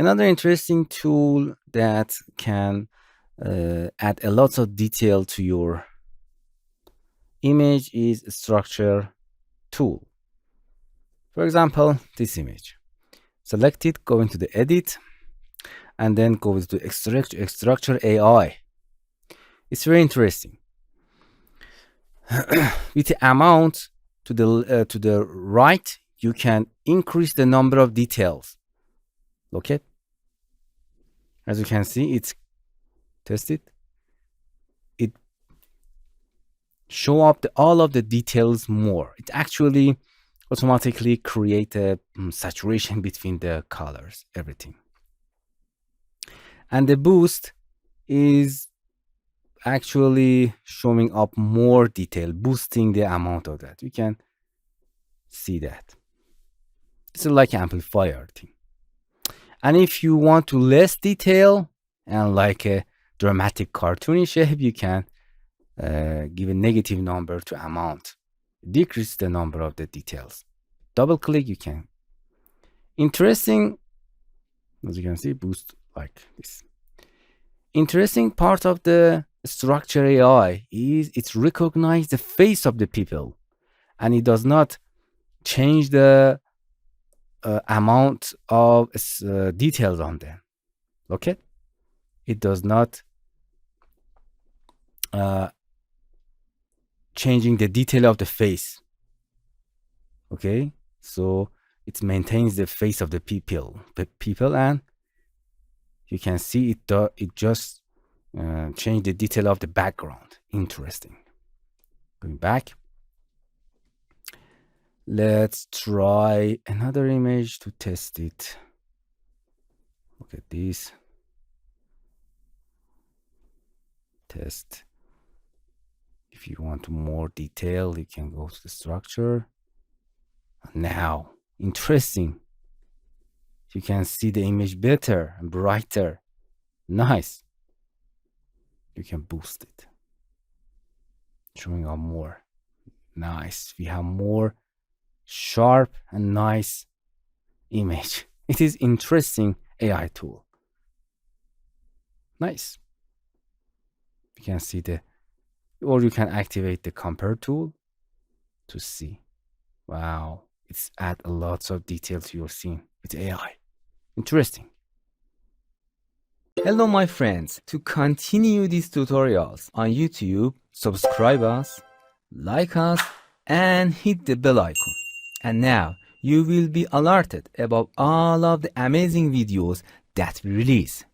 Another interesting tool that can add a lot of detail to your image is structure tool. For example, this image. Select it, go into the edit, and then go to structure AI. It's very interesting. With the amount to the right, you can increase the number of details. Okay. As you can see, it's tested. It show up all of the details more. It actually automatically create a saturation between the colors, everything. And the boost is actually showing up more detail, boosting the amount of that. You can see that. It's like amplifier thing. And if you want to less detail and like a dramatic cartoony shape, you can give a negative number to amount. Decrease the number of the details. Double click, you can. Interesting, as you can see, boost like this. Interesting part of the structure AI is it recognizes the face of the people, and it does not change the amount of details on them. Okay, it does not changing the detail of the face. Okay, so it maintains the face of the people, and you can see it just change the detail of the background. Interesting. Going back, let's try another image to test it. Look at this. Test. If you want more detail, you can go to the structure. Now, interesting. You can see the image better and brighter. Nice. You can boost it. Showing up more. Nice. We have more sharp and nice image. It is interesting AI tool. Nice. You can see or you can activate the compare tool to see. Wow. It's add a lot of detail to your scene with AI. Interesting. Hello, my friends. To continue these tutorials on YouTube, subscribe us, like us, and hit the bell icon. And now you will be alerted about all of the amazing videos that we release.